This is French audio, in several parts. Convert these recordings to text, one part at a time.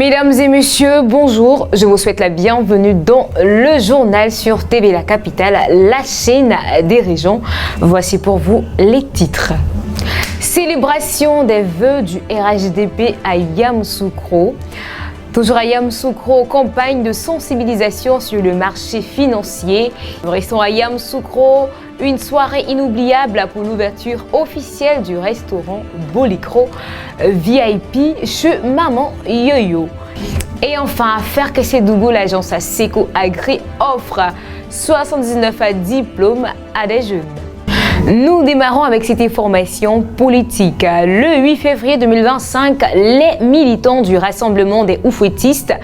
Mesdames et messieurs, bonjour. Je vous souhaite la bienvenue dans le journal sur TV La Capitale, la chaîne des régions. Voici pour vous les titres. Célébration des vœux du RHDP à Yamoussoukro. Toujours à Yamoussoukro, campagne de sensibilisation sur le marché financier. Restons à Yamoussoukro, une soirée inoubliable pour l'ouverture officielle du restaurant Bolikro VIP chez Maman Yoyo. Et enfin, à Ferkessédougou, l'agence Seco Agri offre 79 diplômes à des jeunes. Nous démarrons avec cette information politique. Le 8 février 2025, les militants du Rassemblement des Oufouettistes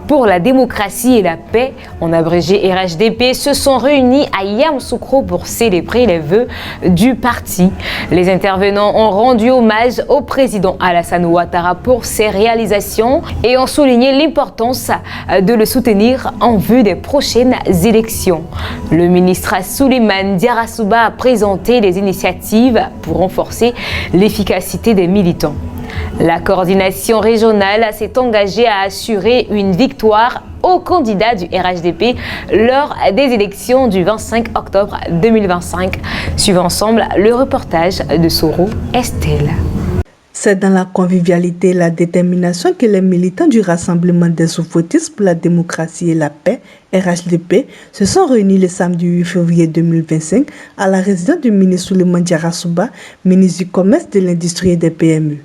pour la démocratie et la paix, en abrégé RHDP, se sont réunis à Yamoussoukro pour célébrer les vœux du parti. Les intervenants ont rendu hommage au président Alassane Ouattara pour ses réalisations et ont souligné l'importance de le soutenir en vue des prochaines élections. Le ministre Souleymane Diarra-Souba a présenté les initiatives pour renforcer l'efficacité des militants. La coordination régionale s'est engagée à assurer une victoire aux candidats du RHDP lors des élections du 25 octobre 2025. Suivons ensemble le reportage de Soro Estelle. C'est dans la convivialité et la détermination que les militants du Rassemblement des Oufouettistes pour la démocratie et la paix, RHDP, se sont réunis le samedi 8 février 2025 à la résidence du ministre Souleymane Diarra-Souba, ministre du Commerce, de l'Industrie et des PME.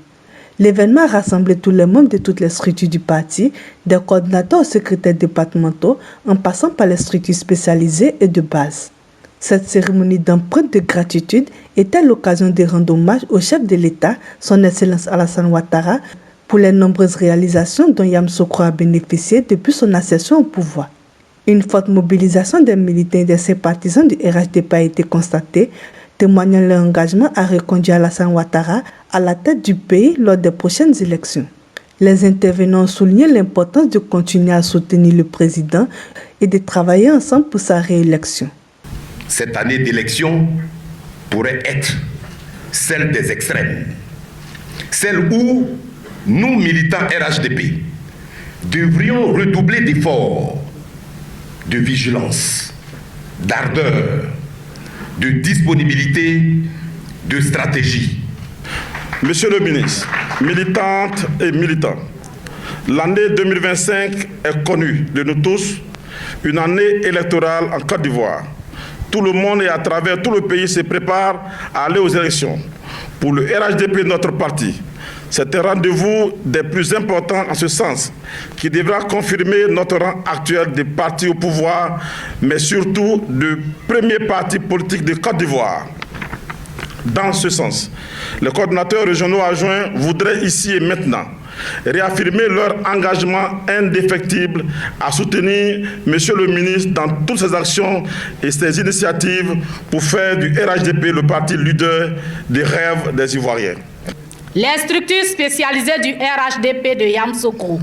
L'événement a rassemblé tous les membres de toutes les structures du parti, des coordinateurs aux secrétaires départementaux, en passant par les structures spécialisées et de base. Cette cérémonie d'empreinte de gratitude était l'occasion de rendre hommage au chef de l'État, son Excellence Alassane Ouattara, pour les nombreuses réalisations dont Yamoussoukro a bénéficié depuis son accession au pouvoir. Une forte mobilisation des militants et de ses partisans du RHDP a été constatée, témoignant leur engagement à reconduire Alassane Ouattara à la tête du pays lors des prochaines élections. Les intervenants ont souligné l'importance de continuer à soutenir le président et de travailler ensemble pour sa réélection. Cette année d'élection pourrait être celle des extrêmes, celle où nous, militants RHDP, devrions redoubler d'efforts, de vigilance, d'ardeur, de disponibilité, de stratégie. Monsieur le ministre, militantes et militants, l'année 2025 est connue de nous tous, une année électorale en Côte d'Ivoire. Tout le monde et à travers tout le pays se prépare à aller aux élections. Pour le RHDP, notre parti, c'est un rendez-vous des plus importants en ce sens, qui devra confirmer notre rang actuel de parti au pouvoir, mais surtout de premier parti politique de Côte d'Ivoire. Dans ce sens, les coordinateurs régionaux adjoints voudraient ici et maintenant réaffirmer leur engagement indéfectible à soutenir Monsieur le ministre dans toutes ses actions et ses initiatives pour faire du RHDP le parti leader des rêves des Ivoiriens. Les structures spécialisées du RHDP de Yamoussoukro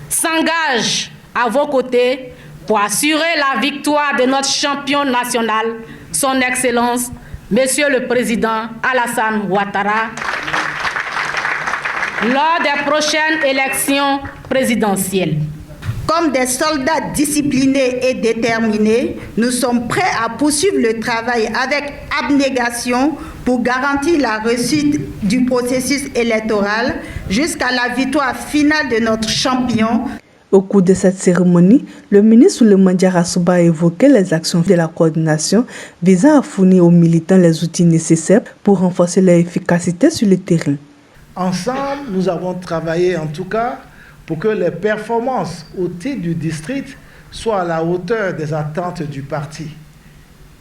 s'engagent à vos côtés pour assurer la victoire de notre champion national, son Excellence, Monsieur le Président Alassane Ouattara, lors des prochaines élections présidentielles. Comme des soldats disciplinés et déterminés, nous sommes prêts à poursuivre le travail avec abnégation pour garantir la réussite du processus électoral jusqu'à la victoire finale de notre champion. Au cours de cette cérémonie, le ministre Souleymane Diarra-Souba a évoqué les actions de la coordination visant à fournir aux militants les outils nécessaires pour renforcer leur efficacité sur le terrain. Ensemble, nous avons travaillé en tout cas pour que les performances au titre du district soient à la hauteur des attentes du parti.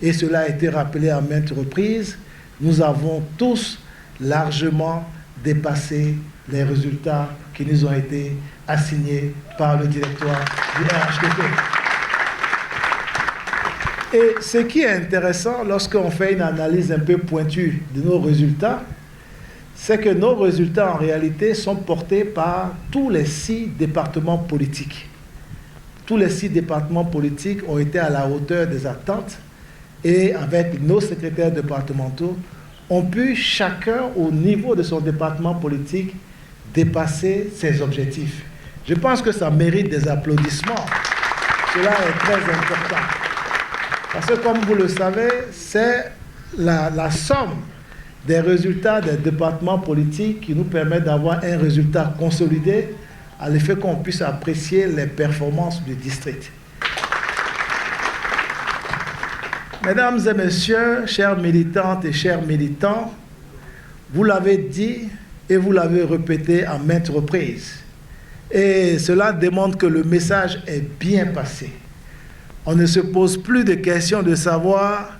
Et cela a été rappelé à maintes reprises. Nous avons tous largement dépassé les résultats qui nous ont été assignés par le directoire du RHDP. Et ce qui est intéressant lorsqu'on fait une analyse un peu pointue de nos résultats, c'est que nos résultats en réalité sont portés par tous les 6 départements politiques. Tous les 6 départements politiques ont été à la hauteur des attentes et avec nos secrétaires départementaux, ont pu chacun au niveau de son département politique dépasser ses objectifs. Je pense que ça mérite des applaudissements. Cela est très important. Parce que comme vous le savez, c'est la somme des résultats des départements politiques qui nous permettent d'avoir un résultat consolidé à l'effet qu'on puisse apprécier les performances du district. Mesdames et messieurs, chères militantes et chers militants, vous l'avez dit et vous l'avez répété à maintes reprises. Et cela démontre que le message est bien passé. On ne se pose plus de questions de savoir,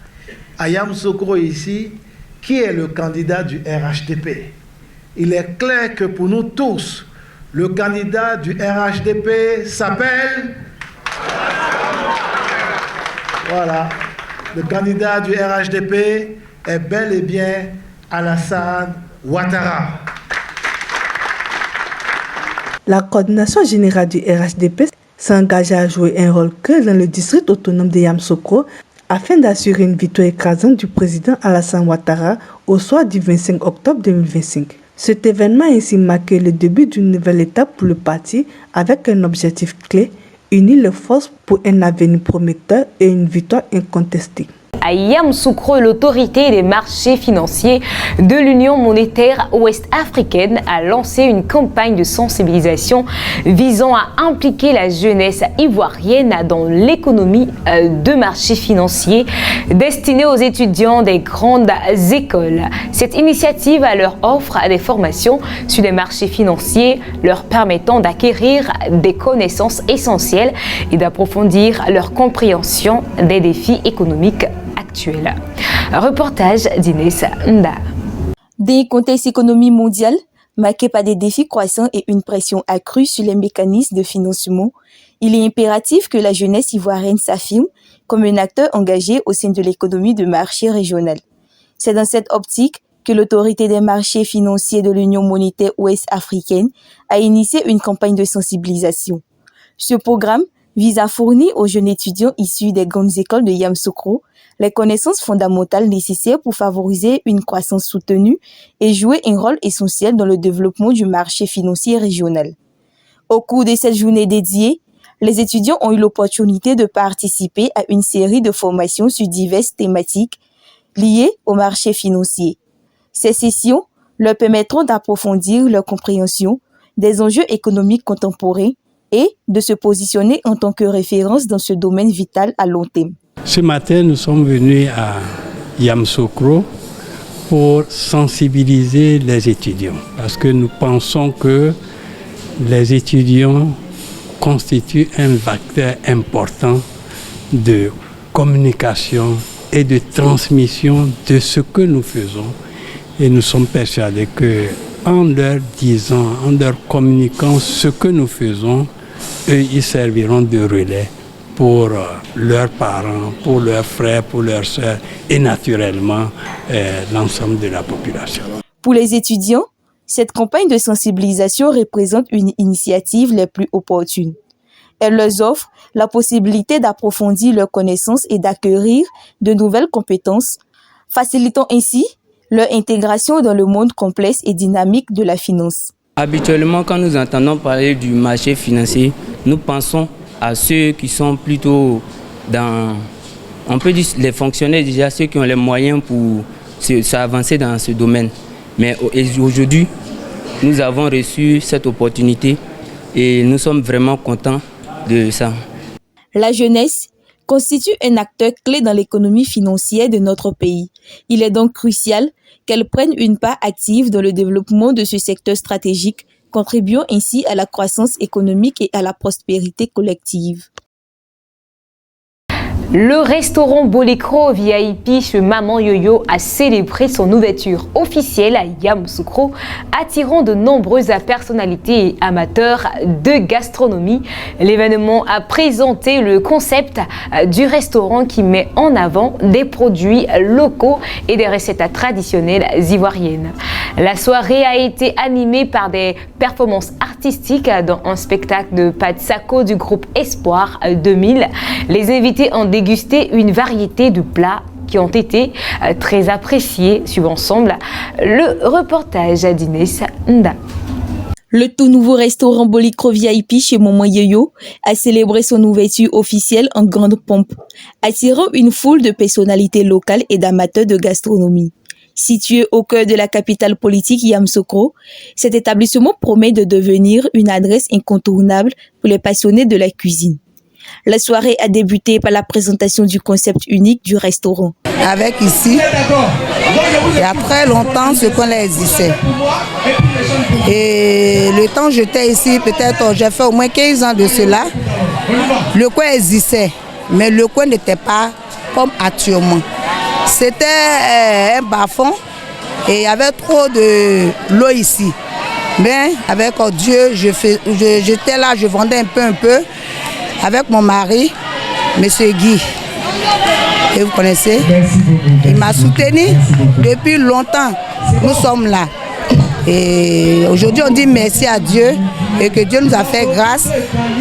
à Yamoussoukro ici, qui est le candidat du RHDP. Il est clair que pour nous tous, le candidat du RHDP s'appelle... Voilà. Le candidat du RHDP est bel et bien Alassane Ouattara. La coordination générale du RHDP s'engage à jouer un rôle clé dans le district autonome de Yamoussoukro afin d'assurer une victoire écrasante du président Alassane Ouattara au soir du 25 octobre 2025. Cet événement a ainsi marqué le début d'une nouvelle étape pour le parti avec un objectif clé, unir les forces pour un avenir prometteur et une victoire incontestée. À Yamoussoukro, l'autorité des marchés financiers de l'Union monétaire ouest-africaine a lancé une campagne de sensibilisation visant à impliquer la jeunesse ivoirienne dans l'économie de marchés financiers destinée aux étudiants des grandes écoles. Cette initiative leur offre des formations sur les marchés financiers leur permettant d'acquérir des connaissances essentielles et d'approfondir leur compréhension des défis économiques actuels. Reportage d'Inès Nda. Dans un contexte économique mondial marqué par des défis croissants et une pression accrue sur les mécanismes de financement, il est impératif que la jeunesse ivoirienne s'affirme comme un acteur engagé au sein de l'économie de marché régionale. C'est dans cette optique que l'autorité des marchés financiers de l'Union monétaire ouest-africaine a initié une campagne de sensibilisation. Ce programme vise à fournir aux jeunes étudiants issus des grandes écoles de Yamoussoukro les connaissances fondamentales nécessaires pour favoriser une croissance soutenue et jouer un rôle essentiel dans le développement du marché financier régional. Au cours de cette journée dédiée, les étudiants ont eu l'opportunité de participer à une série de formations sur diverses thématiques liées au marché financier. Ces sessions leur permettront d'approfondir leur compréhension des enjeux économiques contemporains et de se positionner en tant que référence dans ce domaine vital à long terme. Ce matin, nous sommes venus à Yamoussoukro pour sensibiliser les étudiants parce que nous pensons que les étudiants constituent un facteur important de communication et de transmission de ce que nous faisons. Et nous sommes persuadés qu'en leur disant, en leur communiquant ce que nous faisons, eux, ils serviront de relais pour leurs parents, pour leurs frères, pour leurs sœurs et naturellement l'ensemble de la population. Pour les étudiants, cette campagne de sensibilisation représente une initiative les plus opportunes. Elle leur offre la possibilité d'approfondir leurs connaissances et d'acquérir de nouvelles compétences, facilitant ainsi leur intégration dans le monde complexe et dynamique de la finance. Habituellement, quand nous entendons parler du marché financier, nous pensons à ceux qui sont plutôt dans, on peut dire les fonctionnaires déjà, ceux qui ont les moyens pour s'avancer dans ce domaine. Mais aujourd'hui, nous avons reçu cette opportunité et nous sommes vraiment contents de ça. La jeunesse constitue un acteur clé dans l'économie financière de notre pays. Il est donc crucial qu'elle prenne une part active dans le développement de ce secteur stratégique, contribuant ainsi à la croissance économique et à la prospérité collective. Le restaurant Bolécro VIP chez Maman Yo-Yo a célébré son ouverture officielle à Yamoussoukro, attirant de nombreuses personnalités et amateurs de gastronomie. L'événement a présenté le concept du restaurant qui met en avant des produits locaux et des recettes traditionnelles ivoiriennes. La soirée a été animée par des performances artistiques dans un spectacle de Pat Sako du groupe Espoir 2000. Les invités ont dégusté une variété de plats qui ont été très appréciés. Suivons ensemble le reportage d'Inès Nda. Le tout nouveau restaurant Bolikro VIP chez Maman Yoyo a célébré son ouverture officielle en grande pompe, attirant une foule de personnalités locales et d'amateurs de gastronomie. Situé au cœur de la capitale politique Yamoussoukro, cet établissement promet de devenir une adresse incontournable pour les passionnés de la cuisine. La soirée a débuté par la présentation du concept unique du restaurant. Avec ici, il y a très longtemps, ce coin-là existait. Et le temps où j'étais ici, peut-être j'ai fait au moins 15 ans de cela, le coin existait, mais le coin n'était pas comme actuellement. C'était un bas-fond et il y avait trop de l'eau ici. Mais avec Dieu, j'étais là, je vendais un peu. Avec mon mari, M. Guy, et vous connaissez, il m'a soutenu depuis longtemps. Nous sommes là. Et aujourd'hui, on dit merci à Dieu et que Dieu nous a fait grâce.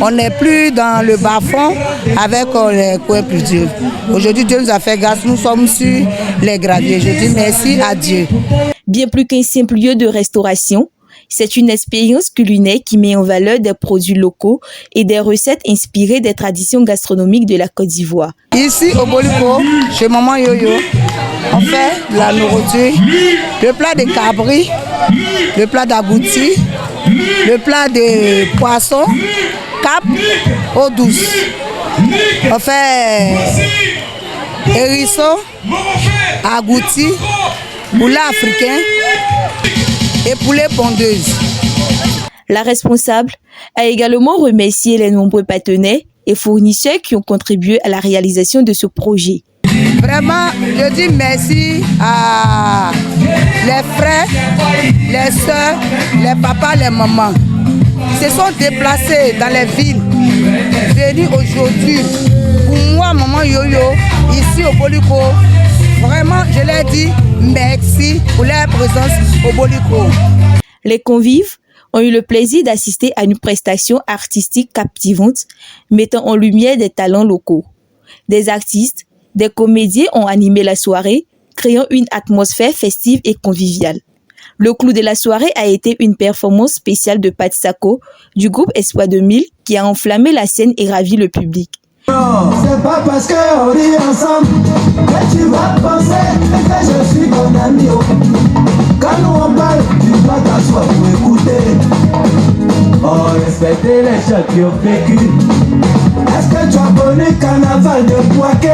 On n'est plus dans le bas-fond avec les coins plus durs. Aujourd'hui, Dieu nous a fait grâce. Nous sommes sur les graviers. Je dis merci à Dieu. Bien plus qu'un simple lieu de restauration, c'est une expérience culinaire qui met en valeur des produits locaux et des recettes inspirées des traditions gastronomiques de la Côte d'Ivoire. Ici au Bolikro, chez Maman Yoyo, on fait la nourriture, le plat de cabri, le plat d'agouti, le plat de poisson, cap, eau douce. On fait hérisson, agouti, poulet africain et poulet pondeuse. La responsable a également remercié les nombreux partenaires et fournisseurs qui ont contribué à la réalisation de ce projet. Vraiment, je dis merci à les frères, les soeurs, les papas, les mamans. Ils se sont déplacés dans les villes, venus aujourd'hui. Pour moi, Maman Yoyo, ici au Bolikro, vraiment, je leur dis merci pour leur présence au Bolikro. Les convives ont eu le plaisir d'assister à une prestation artistique captivante, mettant en lumière des talents locaux. Des artistes, des comédiens ont animé la soirée, créant une atmosphère festive et conviviale. Le clou de la soirée a été une performance spéciale de Pat Sako du groupe Espoir 2000 qui a enflammé la scène et ravi le public. Non, c'est pas parce qu'on rit ensemble que tu vas penser que je suis ton ami. Quand nous on parle, tu dois t'asseoir pour écouter. Oh, respecter les gens qui ont vécu. Est-ce que tu as connu Carnaval de Poaké?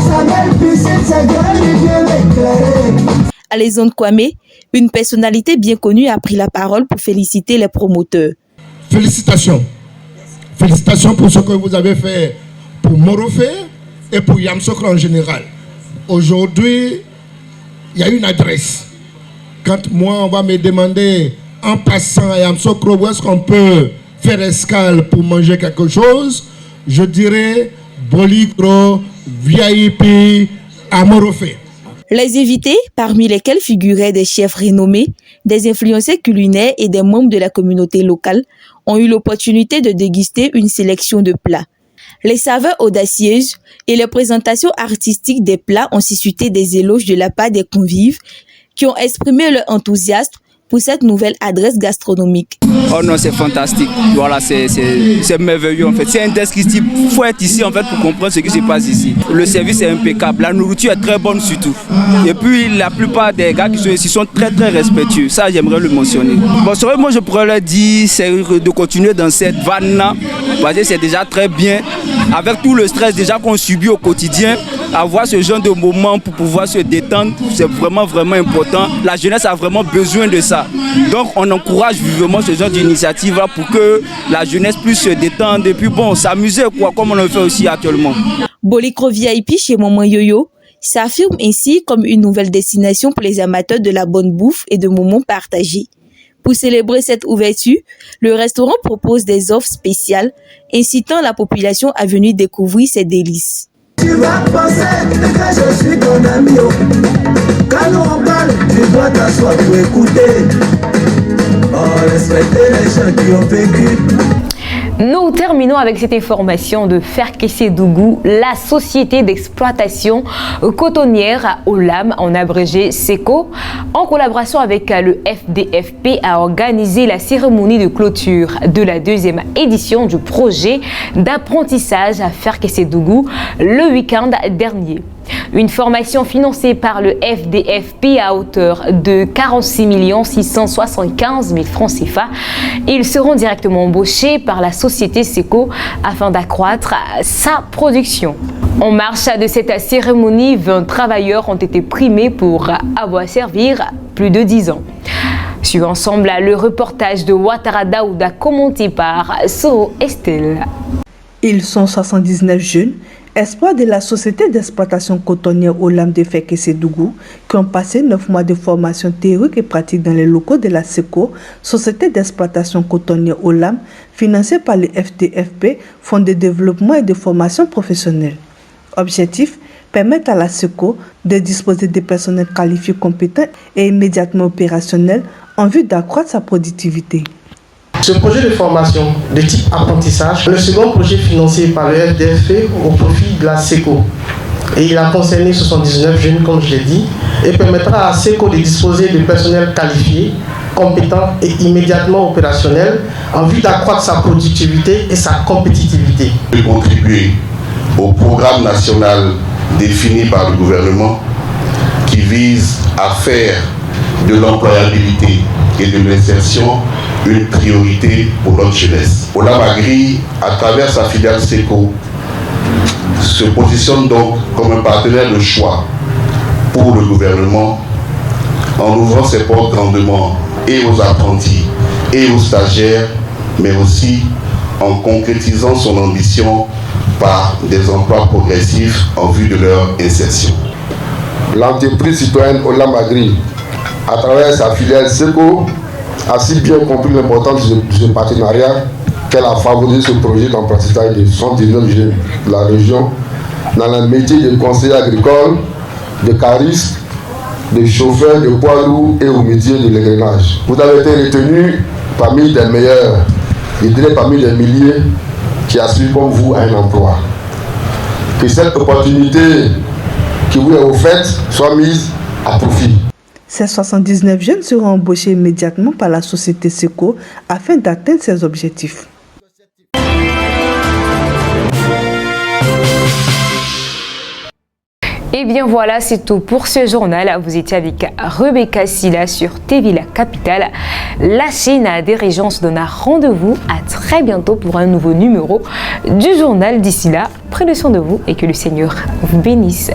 Sa belle piscine, c'est grand, il vient d'éclairer. Alexandre Kwame, une personnalité bien connue, a pris la parole pour féliciter les promoteurs. Félicitations. Félicitations pour ce que vous avez fait pour Morofé et pour Yamoussoukro en général. Aujourd'hui, il y a une adresse. Quand moi, on va me demander en passant à Yamoussoukro où est-ce qu'on peut faire escale pour manger quelque chose, je dirais Bolikro, VIP, à Morofé. Les invités, parmi lesquels figuraient des chefs renommés, des influenceurs culinaires et des membres de la communauté locale, ont eu l'opportunité de déguster une sélection de plats. Les saveurs audacieuses et les présentations artistiques des plats ont suscité des éloges de la part des convives qui ont exprimé leur enthousiasme pour cette nouvelle adresse gastronomique. Oh non, c'est fantastique. Voilà, c'est merveilleux en fait. C'est indescriptible. Il faut être ici en fait pour comprendre ce qui se passe ici. Le service est impeccable. La nourriture est très bonne surtout. Et puis la plupart des gars qui sont ici sont très très respectueux. Ça, j'aimerais le mentionner. Bon, c'est vrai, moi je pourrais leur dire, c'est de continuer dans cette vanne-là. Parce que c'est déjà très bien. Avec tout le stress déjà qu'on subit au quotidien, avoir ce genre de moment pour pouvoir se détendre, c'est vraiment vraiment important. La jeunesse a vraiment besoin de ça. Donc on encourage vivement ce genre d'initiative là pour que la jeunesse puisse se détendre et puis bon, s'amuser quoi, comme on le fait aussi actuellement. Bolikro VIP chez Maman Yoyo s'affirme ainsi comme une nouvelle destination pour les amateurs de la bonne bouffe et de moments partagés. Pour célébrer cette ouverture, le restaurant propose des offres spéciales incitant la population à venir découvrir ses délices. Tu vas penser que je suis ton ami. Quand nous on parle, tu dois t'asseoir pour écouter. Oh, respecter les gens qui ont vécu. Nous terminons avec cette information de Ferkessédougou, la société d'exploitation cotonnière Olam, en abrégé SECO, en collaboration avec le FDFP, a organisé la cérémonie de clôture de la deuxième édition du projet d'apprentissage à Ferkessédougou le week-end dernier. Une formation financée par le FDFP à hauteur de 46 675 000 francs CFA. Ils seront directement embauchés par la société SECO afin d'accroître sa production. En marge de cette cérémonie, 20 travailleurs ont été primés pour avoir servi plus de 10 ans. Suivons ensemble le reportage de Ouattara Daouda commenté par Soro Estelle. Ils sont 79 jeunes, espoirs de la société d'exploitation cotonnière Olam de Ferkessédougou, qui ont passé 9 mois de formation théorique et pratique dans les locaux de la SECO, société d'exploitation cotonnière Olam, financée par le FDFP, Fonds de développement et de formation professionnelle. Objectif, permettre à la SECO de disposer de personnels qualifiés, compétents et immédiatement opérationnels en vue d'accroître sa productivité. Ce projet de formation de type apprentissage, le second projet financé par le FDFP au profit de la SECO. Et il a concerné 79 jeunes, comme je l'ai dit, et permettra à SECO de disposer de personnel qualifié, compétent et immédiatement opérationnel en vue d'accroître sa productivité et sa compétitivité. De contribuer au programme national défini par le gouvernement qui vise à faire de l'employabilité et de l'insertion une priorité pour notre jeunesse. Olam Agri, à travers sa filiale SECO, se positionne donc comme un partenaire de choix pour le gouvernement en ouvrant ses portes grandement et aux apprentis et aux stagiaires, mais aussi en concrétisant son ambition par des emplois progressifs en vue de leur insertion. L'entreprise citoyenne Olam Agri, à travers sa filiale SECO, a si bien compris l'importance de ce partenariat qu'elle a favorisé ce projet d'apprentissage de 79 jeunes de la région dans le métier de conseiller agricole, de cariste, de chauffeur de poids lourds et au métier de l'engrenage. Vous avez été retenu parmi les meilleurs, je dirais parmi les milliers qui aspirent comme vous à un emploi. Que cette opportunité qui vous est offerte soit mise à profit. Ces 79 jeunes seront embauchés immédiatement par la société SECO afin d'atteindre ses objectifs. Et bien voilà, c'est tout pour ce journal. Vous étiez avec Rebecca Silla sur TV La Capitale. La chaîne des régions se donne rendez-vous à très bientôt pour un nouveau numéro du journal. D'ici là, prenez soin de vous et que le Seigneur vous bénisse.